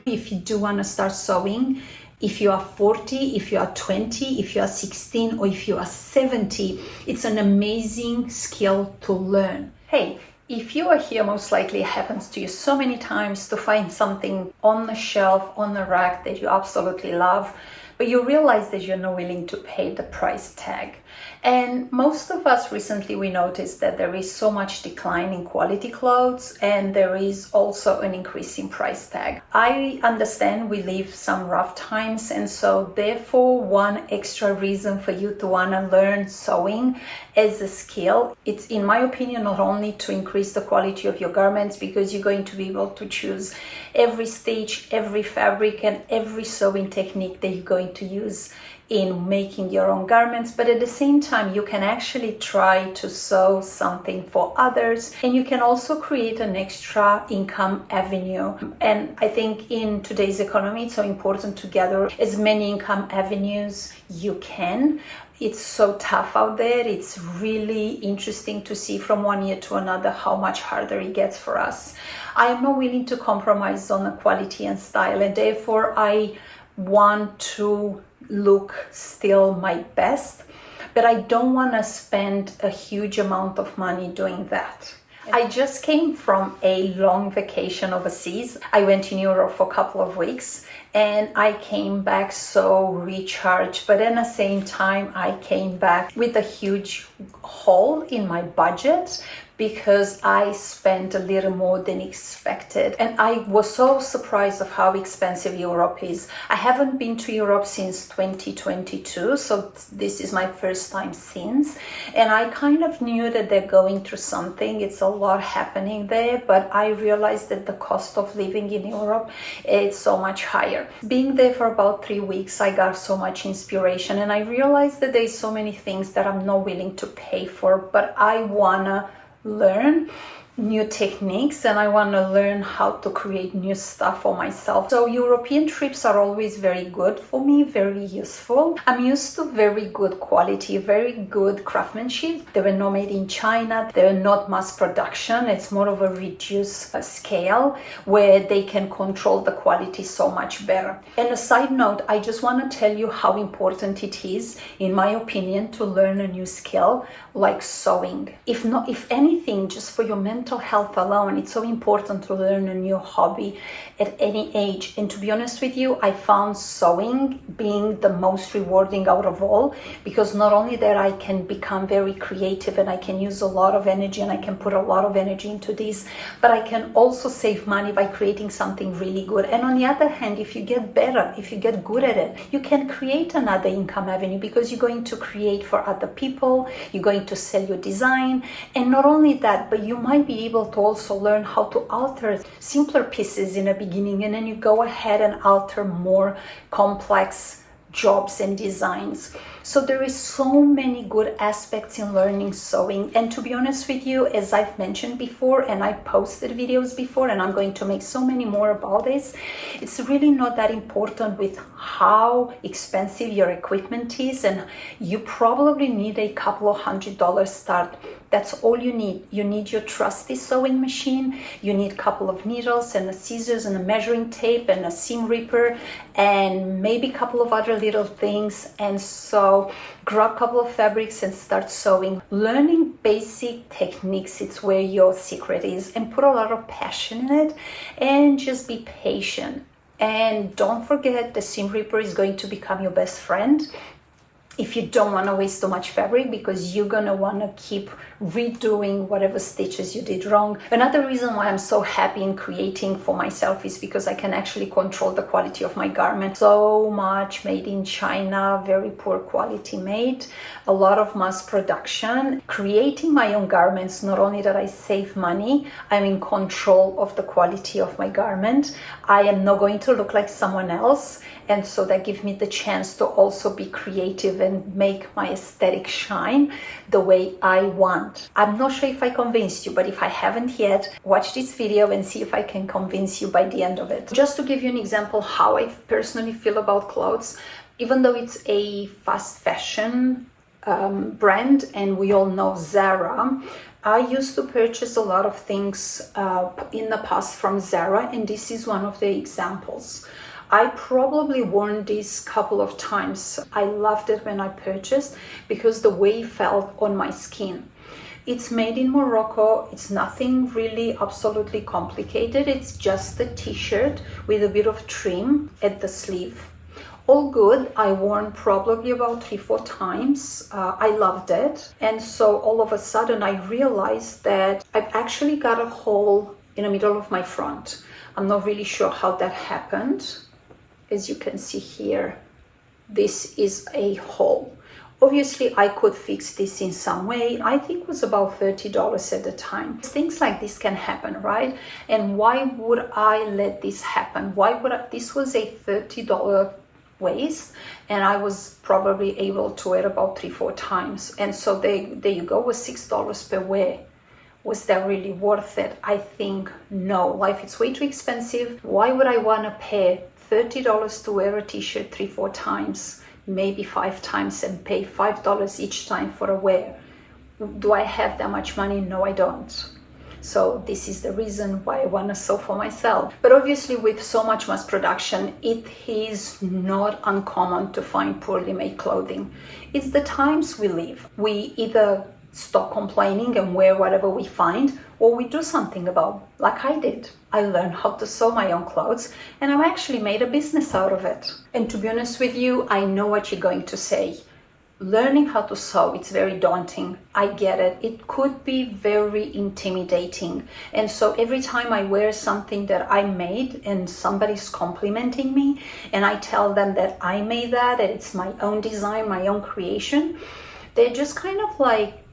If you do want to start sewing, if you are 40, if you are 20, if you are 16, or if you are 70, it's an amazing skill to learn. Hey, if you are here, most likely it happens to you so many times to find something on the shelf, on the rack that you absolutely love, but you realize that you're not willing to pay the price tag. And most of us recently, we noticed that there is so much decline in quality clothes, and there is also an increase in price tag. I understand we live some rough times, and so therefore one extra reason for you to want to learn sewing as a skill. It's, in my opinion, not only to increase the quality of your garments, because you're going to be able to choose every stitch, every fabric, and every sewing technique that you're going to use in making your own garments, but at the same time you can actually try to sew something for others, and you can also create an extra income avenue. And I think in today's economy it's so important to gather as many income avenues you can. It's so tough out there. It's really interesting to see from one year to another how much harder it gets for us. I am not willing to compromise on the quality and style, and therefore I want to look still my best, but I don't want to spend a huge amount of money doing that. I just came from a long vacation overseas. I went in Europe for a couple of weeks, and I came back so recharged, but at the same time I came back with a huge hole in my budget, because I spent a little more than expected. And I was so surprised of how expensive Europe is. I haven't been to Europe since 2022, so this is my first time since. And I kind of knew that they're going through something. It's a lot happening there, but I realized that the cost of living in Europe is so much higher. Being there for about 3 weeks, I got so much inspiration, and I realized that there's so many things that I'm not willing to pay for, but I wanna learn new techniques, and I want to learn how to create new stuff for myself. So European trips are always very good for me, very useful. I'm used to very good quality, very good craftsmanship. They were not made in China, they were not mass production. It's more of a reduced scale where they can control the quality so much better. And a side note, I just want to tell you how important it is, in my opinion, to learn a new skill like sewing. If anything, just for your mental health alone, it's so important to learn a new hobby at any age. And to be honest with you, I found sewing being the most rewarding out of all, because not only that I can become very creative and I can use a lot of energy and I can put a lot of energy into this, but I can also save money by creating something really good. And on the other hand, if you get better, if you get good at it, you can create another income avenue, because you're going to create for other people, you're going to sell your design. And not only that, but you might be able to also learn how to alter simpler pieces in the beginning, and then you go ahead and alter more complex jobs and designs. So there is so many good aspects in learning sewing. And to be honest with you, as I've mentioned before, and I posted videos before, and I'm going to make so many more about this, it's really not that important with how expensive your equipment is, and you probably need a couple of $100 start. That's all you need. You need your trusty sewing machine, you need a couple of needles and a scissors and a measuring tape and a seam ripper, and maybe a couple of other little things. And so grab a couple of fabrics and start sewing. Learning basic techniques, it's where your secret is, and put a lot of passion in it, and just be patient. And don't forget, the seam ripper is going to become your best friend if you don't want to waste so much fabric, because you're going to want to keep redoing whatever stitches you did wrong. Another reason why I'm so happy in creating for myself is because I can actually control the quality of my garment. So much made in China, very poor quality made, a lot of mass production. Creating my own garments, not only that I save money, I'm in control of the quality of my garment. I am not going to look like someone else, and so that gives me the chance to also be creative and make my aesthetic shine the way I want. I'm not sure if I convinced you, but if I haven't yet, watch this video and see if I can convince you by the end of it. Just to give you an example how I personally feel about clothes, even though it's a fast fashion brand, and we all know Zara, I used to purchase a lot of things in the past from Zara, and this is one of the examples. I probably worn this a couple of times. I loved it when I purchased because the way it felt on my skin. It's made in Morocco. It's nothing really absolutely complicated. It's just a t-shirt with a bit of trim at the sleeve. All good. I worn probably about 3-4 times. I loved it. And so all of a sudden I realized that I've actually got a hole in the middle of my front. I'm not really sure how that happened. As you can see here, this is a hole. Obviously, I could fix this in some way. I think it was about $30 at the time. Things like this can happen, right? And why would I let this happen? This was a $30 waist, and I was probably able to wear about 3-4 times. And so there you go, was $6 per wear. Was that really worth it? I think no. Life is way too expensive. Why would I want to pay $30 to wear a t-shirt 3-4 times, maybe 5 times, and pay $5 each time for a wear? Do I have that much money? No, I don't. So this is the reason why I want to sew for myself. But obviously with so much mass production, it is not uncommon to find poorly made clothing. It's the times we live. We either stop complaining and wear whatever we find, or we do something about, like I did. I learned how to sew my own clothes, and I've actually made a business out of it. And to be honest with you, I know what you're going to say. Learning how to sew, it's very daunting. I get it. It could be very intimidating. And so every time I wear something that I made and somebody's complimenting me, and I tell them that I made that it's my own design, my own creation, they're just kind of like,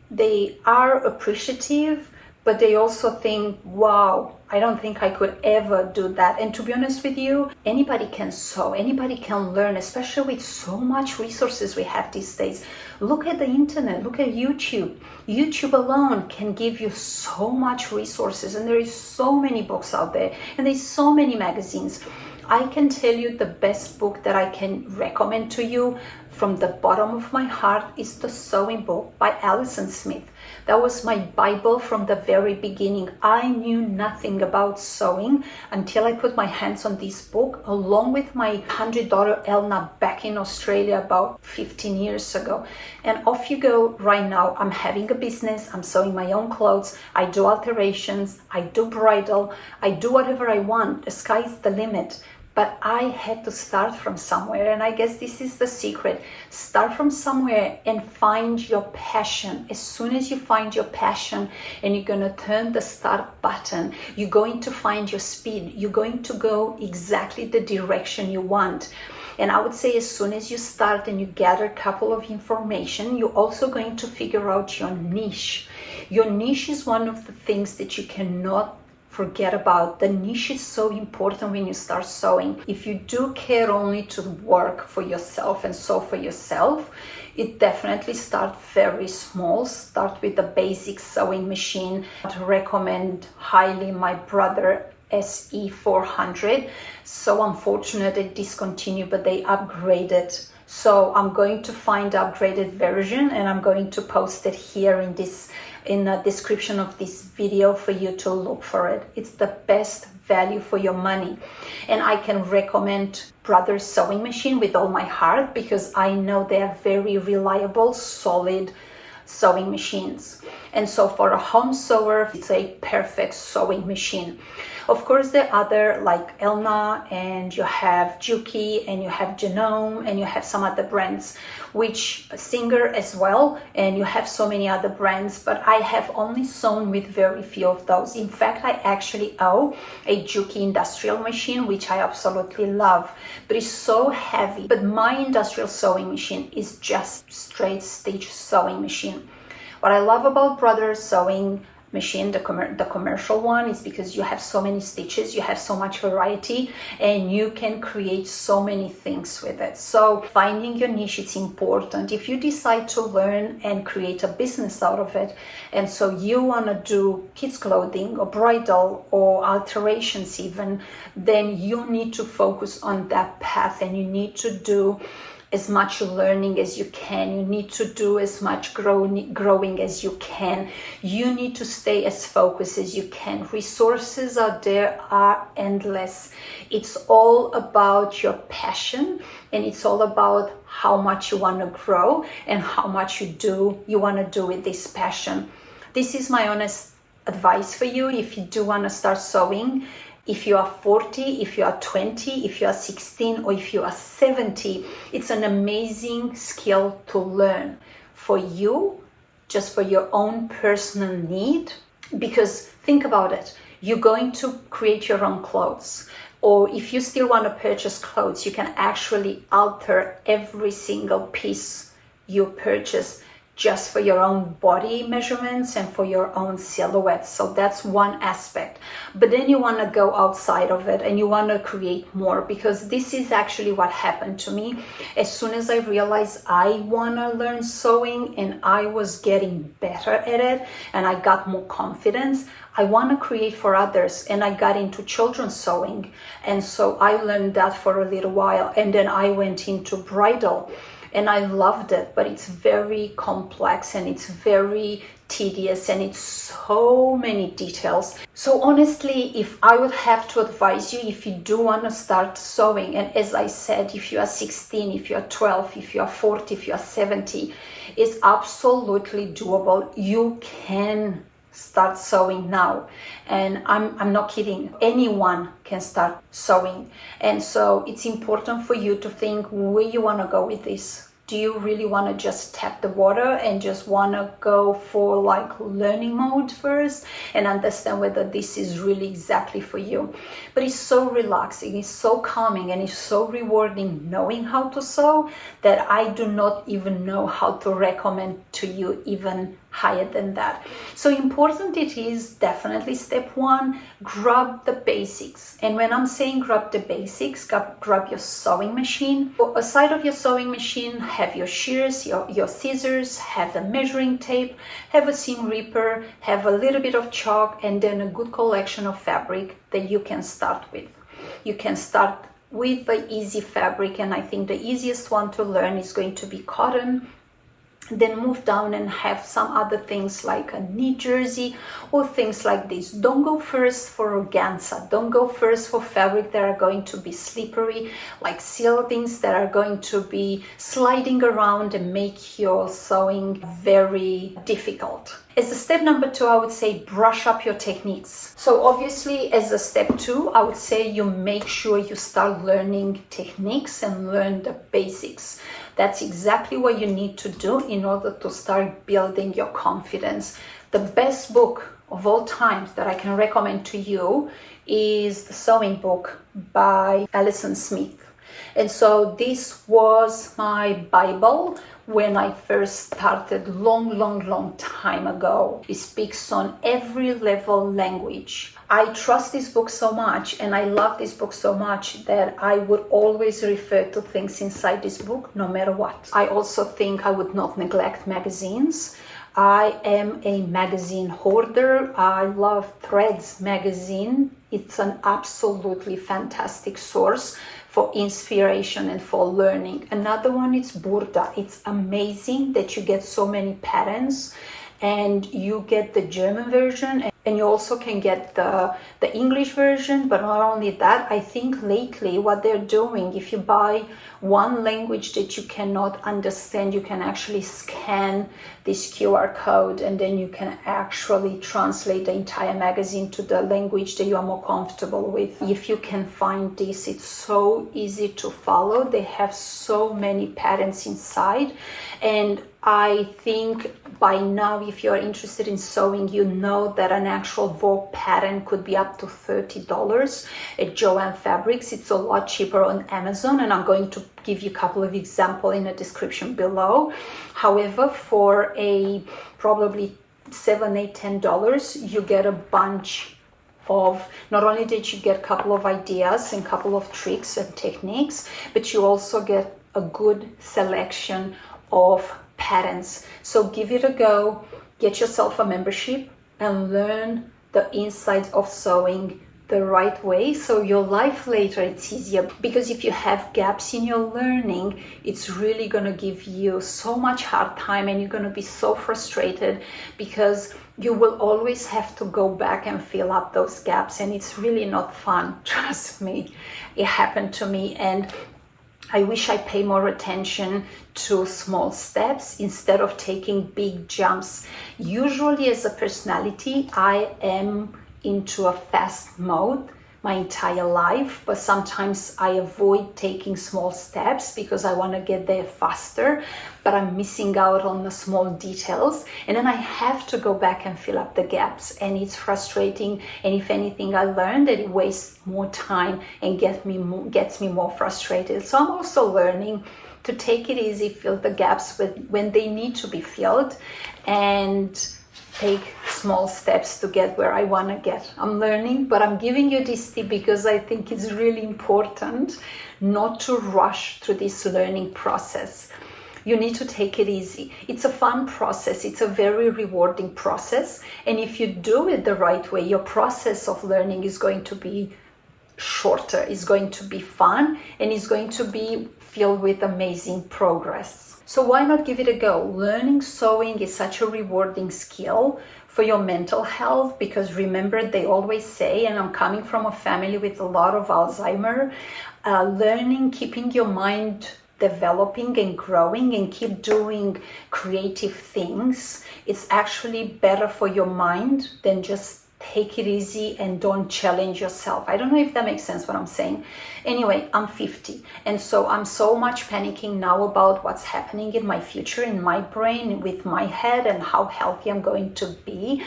they are appreciative, but they also think, wow, I don't think I could ever do that. And to be honest with you, anybody can sew, anybody can learn, especially with so much resources we have these days. Look at the internet, look at YouTube. YouTube alone can give you so much resources, and there is so many books out there, and there's so many magazines. I can tell you the best book that I can recommend to you from the bottom of my heart is The Sewing Book by Alison Smith. That was my Bible from the very beginning. I knew nothing about sewing until I put my hands on this book, along with my 100-daughter Elna back in Australia about 15 years ago. And off you go right now. I'm having a business. I'm sewing my own clothes. I do alterations. I do bridal. I do whatever I want. The sky's the limit. But I had to start from somewhere, and I guess this is the secret. Start from somewhere and find your passion. As soon as you find your passion and you're going to turn the start button, you're going to find your speed. You're going to go exactly the direction you want. And I would say as soon as you start and you gather a couple of information, you're also going to figure out your niche. Your niche is one of the things that you cannot forget about. The niche is so important when you start sewing. If you do care only to work for yourself and sew for yourself, it definitely start very small. Start with the basic sewing machine. I recommend highly my Brother SE400. So unfortunate they discontinued, but they upgraded. So I'm going to find the upgraded version, and I'm going to post it here in the description of this video for you to look for it. It's the best value for your money. And I can recommend Brothers Sewing Machine with all my heart, because I know they are very reliable, solid sewing machines. And so for a home sewer, it's a perfect sewing machine. Of course, there are other like Elna, and you have Juki, and you have Genome, and you have some other brands, which Singer as well, and you have so many other brands, but I have only sewn with very few of those. In fact, I actually own a Juki industrial machine, which I absolutely love, but it's so heavy. But my industrial sewing machine is just straight stitch sewing machine. What I love about Brothers Sewing Machine, the commercial one, is because you have so many stitches, you have so much variety, and you can create so many things with it. So finding your niche, it's important. If you decide to learn and create a business out of it, and so you want to do kids clothing or bridal or alterations even, then you need to focus on that path, and you need to do as much learning as you can. You need to do as much growing as you can. You need to stay as focused as you can. Resources out there are endless. It's all about your passion, and it's all about how much you want to grow and how much you want to do with this passion. This is my honest advice for you if you do want to start sewing. If you are 40, if you are 20, if you are 16, or if you are 70, it's an amazing skill to learn for you, just for your own personal need. Because think about it, you're going to create your own clothes. Or if you still want to purchase clothes, you can actually alter every single piece you purchase just for your own body measurements and for your own silhouette. So that's one aspect. But then you want to go outside of it and you want to create more, because this is actually what happened to me. As soon as I realized I want to learn sewing and I was getting better at it and I got more confidence, I want to create for others, and I got into children's sewing. And so I learned that for a little while, and then I went into bridal. And I loved it, but it's very complex and it's very tedious and it's so many details. So honestly, if I would have to advise you, if you do want to start sewing, and as I said, if you are 16, if you are 12, if you are 40, if you are 70, it's absolutely doable. You can start sewing now, and I'm not kidding. Anyone can start sewing. And so it's important for you to think where you want to go with this. Do you really want to just tap the water and just want to go for like learning mode first and understand whether this is really exactly for you? But it's so relaxing, it's so calming, and it's so rewarding knowing how to sew that I do not even know how to recommend to you even higher than that. So important it is, definitely step one, grab the basics. And when I'm saying grab the basics, grab your sewing machine. Aside of your sewing machine, have your shears, your scissors, have the measuring tape, have a seam ripper, have a little bit of chalk, and then a good collection of fabric that you can start with. You can start with the easy fabric, and I think the easiest one to learn is going to be cotton. Then move down and have some other things like a knit jersey or things like this. Don't go first for organza. Don't go first for fabric that are going to be slippery, like silk things that are going to be sliding around and make your sewing very difficult. As a step number two, I would say brush up your techniques. So obviously, as a step two, I would say you make sure you start learning techniques and learn the basics. That's exactly what you need to do in order to start building your confidence. The best book of all time that I can recommend to you is The Sewing Book by Alison Smith. And so this was my Bible when I first started long time ago. It speaks on every level language. I trust this book so much and I love this book so much that I would always refer to things inside this book no matter what. I also think I would not neglect magazines. I am a magazine hoarder. I love Threads magazine. It's an absolutely fantastic source for inspiration and for learning. Another one is Burda. It's amazing that you get so many patterns, and you get the German version and you also can get the English version. But not only that, I think lately what they're doing, if you buy one language that you cannot understand, you can actually scan this QR code and then you can actually translate the entire magazine to the language that you are more comfortable with. If you can find this, it's so easy to follow. They have so many patterns inside, and I think by now, if you're interested in sewing, you know that an actual Vogue pattern could be up to $30 at Joann Fabrics. It's a lot cheaper on Amazon, and I'm going to give you a couple of examples in the description below. However, for a probably $7, $8, $10, you get a bunch of, not only did you get a couple of ideas and a couple of tricks and techniques, but you also get a good selection of patterns. So give it a go, get yourself a membership and learn the insides of sewing the right way, so your life later it's easier. Because if you have gaps in your learning, it's really going to give you so much hard time, and you're going to be so frustrated because you will always have to go back and fill up those gaps, and it's really not fun. Trust me, it happened to me, and I wish I pay more attention to small steps instead of taking big jumps. Usually as a personality, I am into a fast mode my entire life, but sometimes I avoid taking small steps because I want to get there faster, but I'm missing out on the small details, and then I have to go back and fill up the gaps, and it's frustrating. And if anything, I learned that it wastes more time and gets me more frustrated. So I'm also learning to take it easy, fill the gaps when they need to be filled, and take small steps to get where I want to get. I'm learning, but I'm giving you this tip because I think it's really important not to rush through this learning process. You need to take it easy. It's a fun process. It's a very rewarding process. And if you do it the right way, your process of learning is going to be shorter, is going to be fun, and is going to be filled with amazing progress. So why not give it a go? Learning sewing is such a rewarding skill for your mental health, because remember, they always say, and I'm coming from a family with a lot of Alzheimer, learning, keeping your mind developing and growing and keep doing creative things, it's actually better for your mind than just take it easy and don't challenge yourself. I don't know if that makes sense what I'm saying. Anyway, I'm 50, and so I'm so much panicking now about what's happening in my future, in my brain, with my head, and how healthy I'm going to be.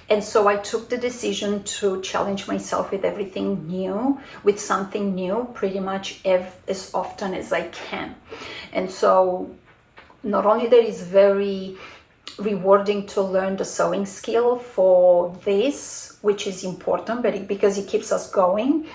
And so I took the decision to challenge myself with everything new, with something new, pretty much as often as I can. And so not only that is very rewarding to learn the sewing skill for this, which is important, but because it keeps us going,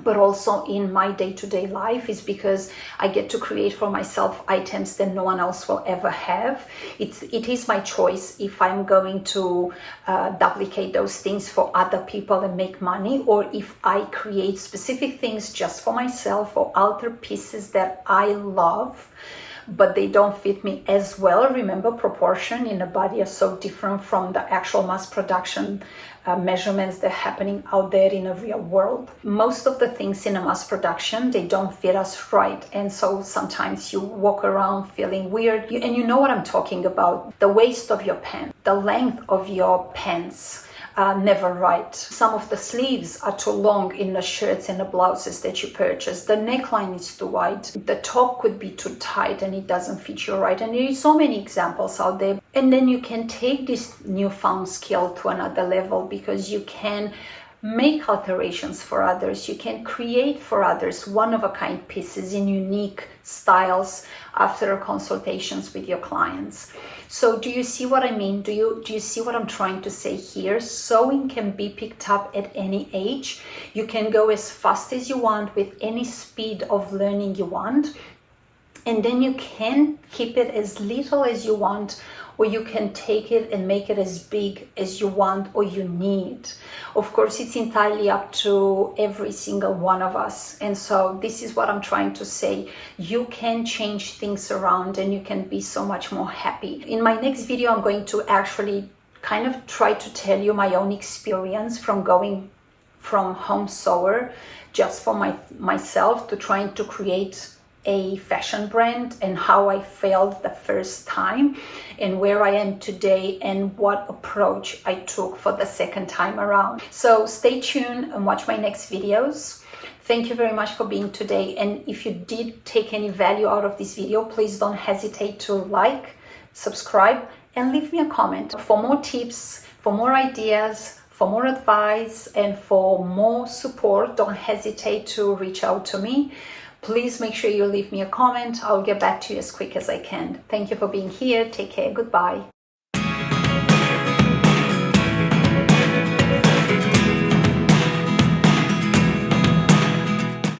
but also in my day-to-day life is because I get to create for myself items that no one else will ever have. It is my choice if I'm going to duplicate those things for other people and make money, or if I create specific things just for myself or alter pieces that I love, but they don't fit me as well. Remember, proportion in the body are so different from the actual mass production measurements that are happening out there in the real world. Most of the things in a mass production, they don't fit us right. And so sometimes you walk around feeling weird. And you know what I'm talking about. The waist of your pants, the length of your pants, never right. Some of the sleeves are too long in the shirts and the blouses that you purchase. The neckline is too wide. The top could be too tight and it doesn't fit you right. And there are so many examples out there. And then you can take this newfound skill to another level, because you can make alterations for others. You can create for others one-of-a-kind pieces in unique styles after consultations with your clients. So do you see what I mean? Do you see what I'm trying to say here? Sewing can be picked up at any age. You can go as fast as you want with any speed of learning you want. And then you can keep it as little as you want, or you can take it and make it as big as you want or you need. Of course, it's entirely up to every single one of us. And so this is what I'm trying to say. You can change things around and you can be so much more happy. In my next video, I'm going to actually kind of try to tell you my own experience from going from home sewer just for myself to trying to create a fashion brand, and how I failed the first time and where I am today and what approach I took for the second time around. So stay tuned and watch my next videos. Thank you very much for being today. And if you did take any value out of this video, please don't hesitate to like, subscribe, and leave me a comment. For more tips, for more ideas, for more advice, and for more support, don't hesitate to reach out to me. Please make sure you leave me a comment. I'll get back to you as quick as I can. Thank you for being here. Take care. Goodbye.